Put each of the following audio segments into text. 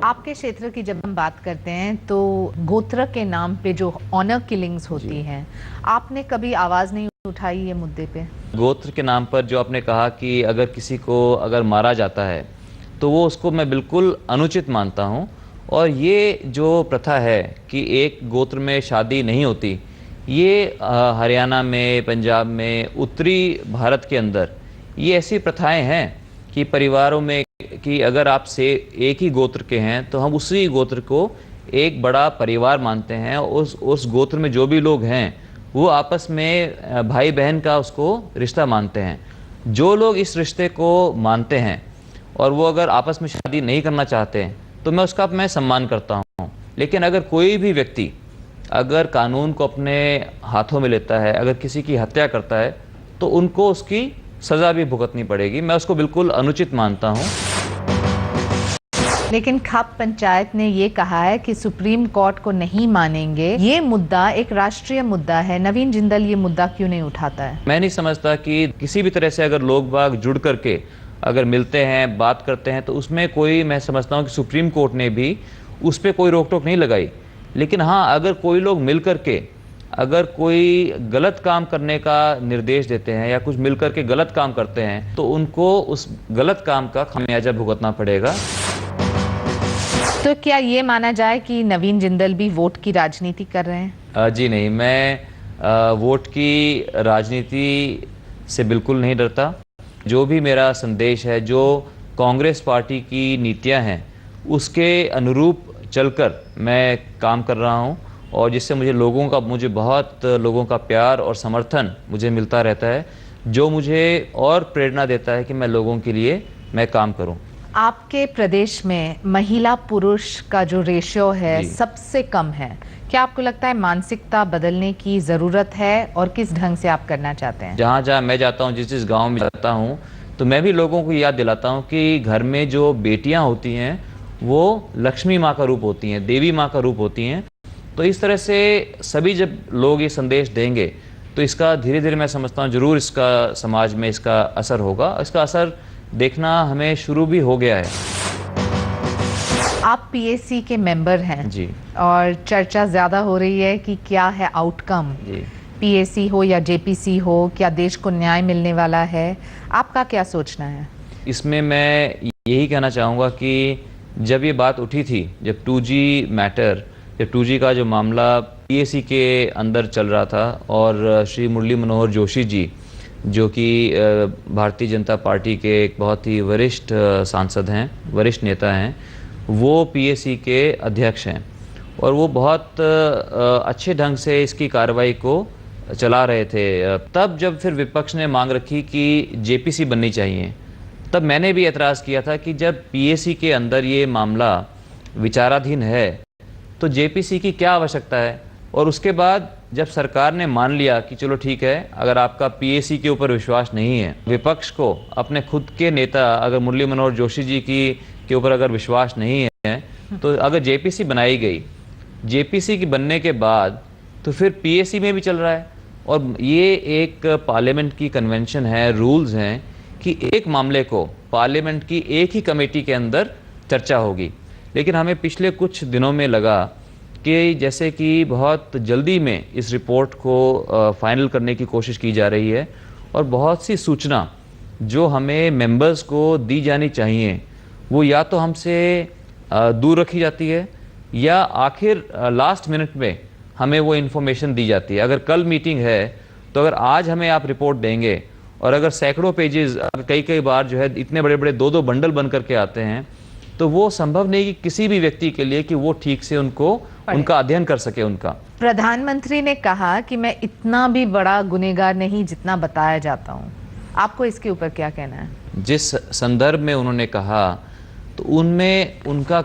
आपके क्षेत्र की जब हम बात करते हैं तो गोत्र के नाम पे जो ऑनर किलिंग्स होती हैं, आपने कभी आवाज नहीं उठाई ये मुद्दे पे? गोत्र के नाम पर जो आपने कहा कि अगर किसी को अगर मारा जाता है तो वो उसको मैं बिल्कुल अनुचित मानता हूँ। और ये जो प्रथा है कि एक गोत्र में शादी नहीं होती, ये हरियाणा में, पंजाब में, उत्तरी भारत के अंदर ये ऐसी प्रथाएं हैं कि परिवारों में कि अगर आप से एक ही गोत्र के हैं तो हम उसी गोत्र को एक बड़ा परिवार मानते हैं। उस गोत्र में जो भी लोग हैं वो आपस में भाई बहन का उसको रिश्ता मानते हैं। जो लोग इस रिश्ते को मानते हैं और वो अगर आपस में शादी नहीं करना चाहते हैं तो मैं सम्मान करता हूँ। लेकिन अगर कोई भी व्यक्ति अगर कानून को अपने हाथों में लेता है, अगर किसी की हत्या करता है तो उनको उसकी सज़ा भी भुगतनी पड़ेगी। मैं उसको बिल्कुल अनुचित मानता हूँ। लेकिन खाप पंचायत ने ये कहा है कि सुप्रीम कोर्ट को नहीं मानेंगे। ये मुद्दा एक राष्ट्रीय मुद्दा है। नवीन जिंदल ये मुद्दा क्यों नहीं उठाता है? मैं नहीं समझता कि किसी भी तरह से अगर लोग बाग जुड़ करके अगर मिलते हैं, बात करते हैं तो उसमें कोई, मैं समझता हूँ कि सुप्रीम कोर्ट ने भी उस पर कोई रोक टोक नहीं लगाई। लेकिन हाँ, अगर कोई लोग मिल करके अगर कोई गलत काम करने का निर्देश देते हैं या कुछ मिल करके गलत काम करते हैं तो उनको उस गलत काम का खामियाजा भुगतना पड़ेगा। तो क्या ये माना जाए कि नवीन जिंदल भी वोट की राजनीति कर रहे हैं? जी नहीं, मैं वोट की राजनीति से बिल्कुल नहीं डरता। जो भी मेरा संदेश है, जो कांग्रेस पार्टी की नीतियां हैं, उसके अनुरूप चलकर मैं काम कर रहा हूं और जिससे मुझे बहुत लोगों का प्यार और समर्थन मुझे मिलता रहता है, जो मुझे और प्रेरणा देता है कि मैं लोगों के लिए मैं काम करूं। आपके प्रदेश में महिला पुरुष का जो रेशियो है सबसे कम है। क्या आपको लगता है मानसिकता बदलने की ज़रूरत है और किस ढंग से आप करना चाहते हैं? जहाँ जहाँ मैं जाता हूँ, जिस गांव में जाता हूँ, तो मैं भी लोगों को याद दिलाता हूँ कि घर में जो बेटियाँ होती हैं वो लक्ष्मी माँ का रूप होती हैं, देवी माँ का रूप होती हैं। तो इस तरह से सभी जब लोग ये संदेश देंगे तो इसका धीरे धीरे मैं समझता हूँ ज़रूर इसका समाज में इसका असर होगा। इसका असर देखना हमें शुरू भी हो गया है। आप पीएसी के मेंबर हैं जी, और चर्चा ज़्यादा हो रही है कि क्या है आउटकम, पीएसी हो या जेपीसी हो, क्या देश को न्याय मिलने वाला है? आपका क्या सोचना है इसमें? मैं यही कहना चाहूँगा कि जब ये बात उठी थी, जब 2G मैटर, जब 2G का जो मामला पीएसी के अंदर चल रहा था और श्री मुरली मनोहर जोशी जी, जो कि भारतीय जनता पार्टी के एक बहुत ही वरिष्ठ सांसद हैं, वरिष्ठ नेता हैं, वो पीएसी के अध्यक्ष हैं और वो बहुत अच्छे ढंग से इसकी कार्रवाई को चला रहे थे। तब जब फिर विपक्ष ने मांग रखी कि जेपीसी बननी चाहिए, तब मैंने भी एतराज़ किया था कि जब पीएसी के अंदर ये मामला विचाराधीन है तो जेपीसी की क्या आवश्यकता है। और उसके बाद जब सरकार ने मान लिया कि चलो ठीक है, अगर आपका पीएसी के ऊपर विश्वास नहीं है, विपक्ष को अपने खुद के नेता अगर मुरली मनोहर जोशी जी के ऊपर अगर विश्वास नहीं है, तो अगर जेपीसी बनाई गई, जेपीसी की बनने के बाद तो फिर पीएसी में भी चल रहा है। और ये एक पार्लियामेंट की कन्वेंशन है, रूल्स हैं कि एक मामले को पार्लियामेंट की एक ही कमेटी के अंदर चर्चा होगी। लेकिन हमें पिछले कुछ दिनों में लगा कि जैसे कि बहुत जल्दी में इस रिपोर्ट को फाइनल करने की कोशिश की जा रही है और बहुत सी सूचना जो हमें मेंबर्स को दी जानी चाहिए वो या तो हमसे दूर रखी जाती है या आखिर लास्ट मिनट में हमें वो इन्फॉर्मेशन दी जाती है। अगर कल मीटिंग है तो अगर आज हमें आप रिपोर्ट देंगे और अगर सैकड़ों पेजेस, कई बार जो है इतने बड़े बड़े 2-2 बंडल बन करके आते हैं, तो वो संभव नहीं कि किसी भी व्यक्ति के लिए कि वो ठीक से उनका अध्ययन कर सके। उनका प्रधानमंत्री ने कहा कि मैं इतना भी बड़ा गुनहगार नहीं जितना बताया जाता हूँ। आपको इसके ऊपर क्या कहना है? जिस संदर्भ में उन्होंने कहा तो उनमें उनका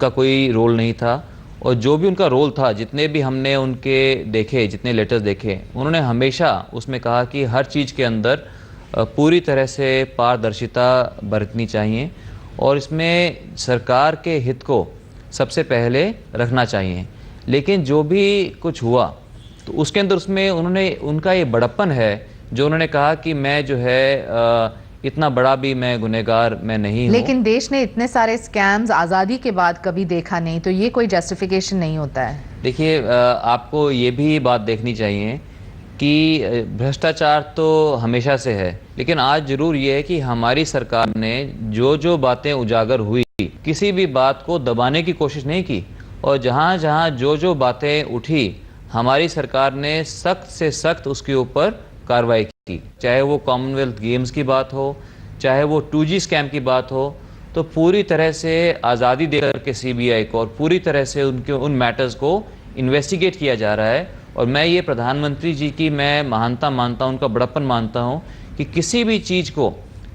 कोई रोल नहीं था। और जो भी उनका रोल था, जितने भी हमने उनके देखे, जितने लेटर्स देखे, उन्होंने हमेशा उसमें कहा कि हर चीज़ के अंदर पूरी तरह से पारदर्शिता बरतनी चाहिए और इसमें सरकार के हित को सबसे पहले रखना चाहिए। लेकिन जो भी कुछ हुआ तो उसके अंदर उनका ये बड़प्पन है जो उन्होंने कहा कि मैं जो है इतना बड़ा भी मैं गुनहगार मैं नहीं हूँ। लेकिन देश ने इतने सारे स्कैम्स आज़ादी के बाद कभी देखा नहीं, तो ये कोई जस्टिफिकेशन नहीं होता है। देखिए, आपको ये भी बात देखनी चाहिए कि भ्रष्टाचार तो हमेशा से है, लेकिन आज जरूर ये है कि हमारी सरकार ने जो जो बातें उजागर हुई, किसी भी बात को दबाने की कोशिश नहीं की, और जहाँ जहाँ जो जो बातें उठी, हमारी सरकार ने सख्त से सख्त उसके ऊपर कार्रवाई की। चाहे वो कॉमनवेल्थ गेम्स की बात हो, चाहे वो 2G स्कैम की बात हो, तो पूरी तरह से आज़ादी देकर के CBI को और पूरी तरह से उनके उन मैटर्स को इन्वेस्टिगेट किया जा रहा है। और मैं ये प्रधानमंत्री जी की मैं महानता मानता हूँ, उनका बड़प्पन मानता हूँ कि किसी भी चीज़ को,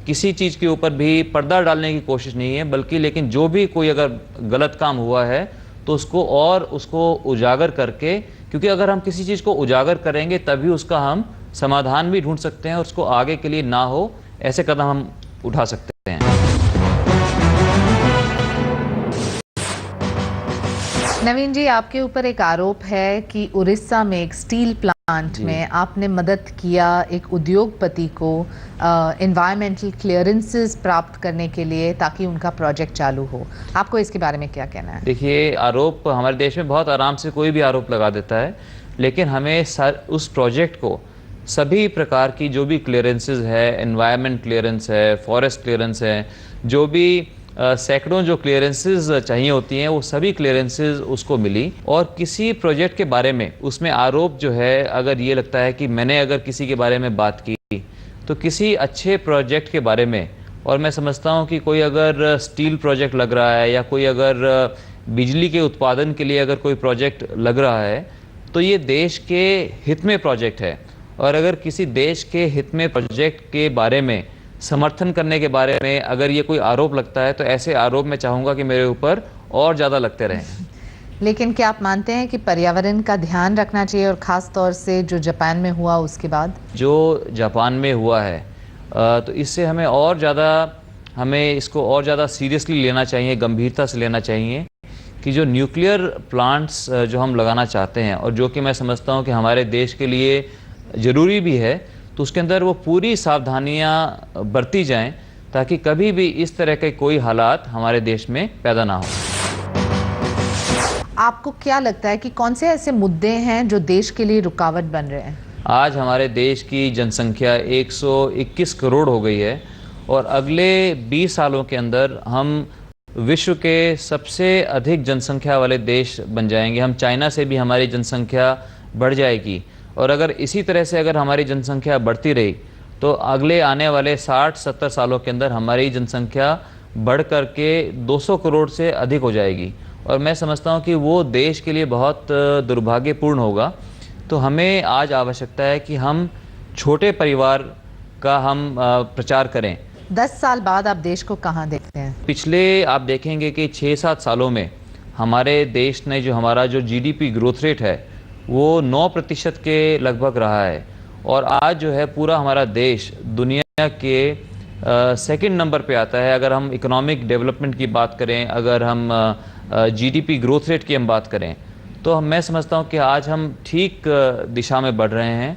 किसी चीज़ के ऊपर भी पर्दा डालने की कोशिश नहीं है, बल्कि लेकिन जो भी कोई अगर गलत काम हुआ है तो उसको उजागर करके, क्योंकि अगर हम किसी चीज़ को उजागर करेंगे तभी उसका हम समाधान भी ढूंढ सकते हैं और उसको आगे के लिए ना हो ऐसे कदम हम उठा सकते हैं। नवीन जी, आपके ऊपर एक आरोप है कि उड़ीसा में एक स्टील प्लांट में आपने मदद किया एक उद्योगपति को एनवायरमेंटल क्लियरेंसेस प्राप्त करने के लिए, ताकि उनका प्रोजेक्ट चालू हो। आपको इसके बारे में क्या कहना है? देखिए, आरोप हमारे देश में बहुत आराम से कोई भी आरोप लगा देता है, लेकिन हमें उस प्रोजेक्ट को सभी प्रकार की जो भी क्लियरेंसेस है, एनवायरमेंट क्लियरेंस है, फॉरेस्ट क्लियरेंस है, जो भी सैकड़ों जो क्लियरेंसेस चाहिए होती हैं, वो सभी क्लियरेंसेस उसको मिली। और किसी प्रोजेक्ट के बारे में उसमें आरोप जो है, अगर ये लगता है कि मैंने अगर किसी के बारे में बात की, तो किसी अच्छे प्रोजेक्ट के बारे में, और मैं समझता हूँ कि कोई अगर स्टील प्रोजेक्ट लग रहा है या कोई अगर बिजली के उत्पादन के लिए अगर कोई प्रोजेक्ट लग रहा है, तो ये देश के हित में प्रोजेक्ट है। और अगर किसी देश के हित में प्रोजेक्ट के बारे में, समर्थन करने के बारे में अगर ये कोई आरोप लगता है, तो ऐसे आरोप मैं चाहूँगा कि मेरे ऊपर और ज़्यादा लगते रहें। लेकिन क्या आप मानते हैं कि पर्यावरण का ध्यान रखना चाहिए, और ख़ास तौर से जो जापान में हुआ उसके बाद? जो जापान में हुआ है, तो इससे हमें इसको और ज़्यादा सीरियसली लेना चाहिए, गंभीरता से लेना चाहिए कि जो न्यूक्लियर प्लांट्स जो हम लगाना चाहते हैं, और जो कि मैं समझता हूँ कि हमारे देश के लिए ज़रूरी भी है, तो उसके अंदर वो पूरी सावधानियां बरती जाएं, ताकि कभी भी इस तरह के कोई हालात हमारे देश में पैदा ना हो। आपको क्या लगता है कि कौन से ऐसे मुद्दे हैं जो देश के लिए रुकावट बन रहे हैं? आज हमारे देश की जनसंख्या 121 करोड़ हो गई है, और अगले 20 सालों के अंदर हम विश्व के सबसे अधिक जनसंख्या वाले देश बन जाएंगे। हम चाइना से भी हमारी जनसंख्या बढ़ जाएगी, और अगर इसी तरह से अगर हमारी जनसंख्या बढ़ती रही, तो अगले आने वाले 60-70 सालों के अंदर हमारी जनसंख्या बढ़ करके 200 करोड़ से अधिक हो जाएगी। और मैं समझता हूँ कि वो देश के लिए बहुत दुर्भाग्यपूर्ण होगा। तो हमें आज आवश्यकता है कि हम छोटे परिवार का हम प्रचार करें। 10 साल बाद आप देश को कहाँ देखते हैं? पिछले आप देखेंगे कि 6-7 सालों में हमारे देश ने हमारा जो GDP ग्रोथ रेट है, वो 9% के लगभग रहा है, और आज जो है पूरा हमारा देश दुनिया के सेकंड नंबर पे आता है। अगर हम इकोनॉमिक डेवलपमेंट की बात करें, अगर हम GDP ग्रोथ रेट की हम बात करें, तो मैं समझता हूँ कि आज हम ठीक दिशा में बढ़ रहे हैं।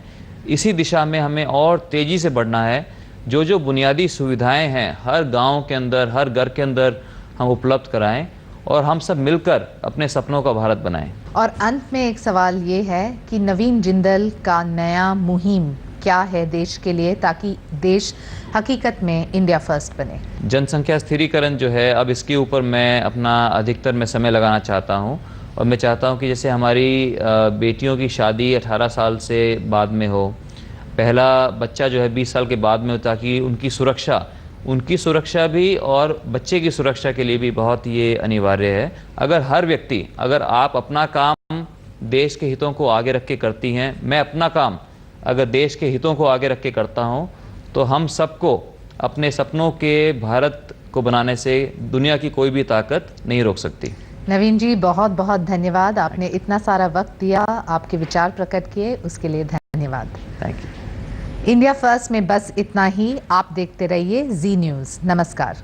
इसी दिशा में हमें और तेज़ी से बढ़ना है। जो जो बुनियादी सुविधाएं हैं हर गांव के अंदर, हर घर के अंदर हम उपलब्ध कराएं, और हम सब मिलकर अपने सपनों का भारत बनाएं। और अंत में एक सवाल ये है कि नवीन जिंदल का नया मुहिम क्या है देश के लिए, ताकि देश हकीकत में इंडिया फर्स्ट बने? जनसंख्या स्थिरीकरण जो है, अब इसके ऊपर मैं अपना अधिकतर मैं समय लगाना चाहता हूँ, और मैं चाहता हूँ कि जैसे हमारी बेटियों की शादी 18 साल से बाद में हो, पहला बच्चा जो है 20 साल के बाद में हो, ताकि उनकी सुरक्षा भी और बच्चे की सुरक्षा के लिए भी बहुत ये अनिवार्य है। अगर हर व्यक्ति, अगर आप अपना काम देश के हितों को आगे रख के करती हैं, मैं अपना काम अगर देश के हितों को आगे रख के करता हूँ, तो हम सबको अपने सपनों के भारत को बनाने से दुनिया की कोई भी ताकत नहीं रोक सकती। नवीन जी, बहुत बहुत धन्यवाद। आपने इतना सारा वक्त दिया, आपके विचार प्रकट किए, उसके लिए धन्यवाद। Thank you. इंडिया फर्स्ट में बस इतना ही। आप देखते रहिए जी न्यूज़। नमस्कार।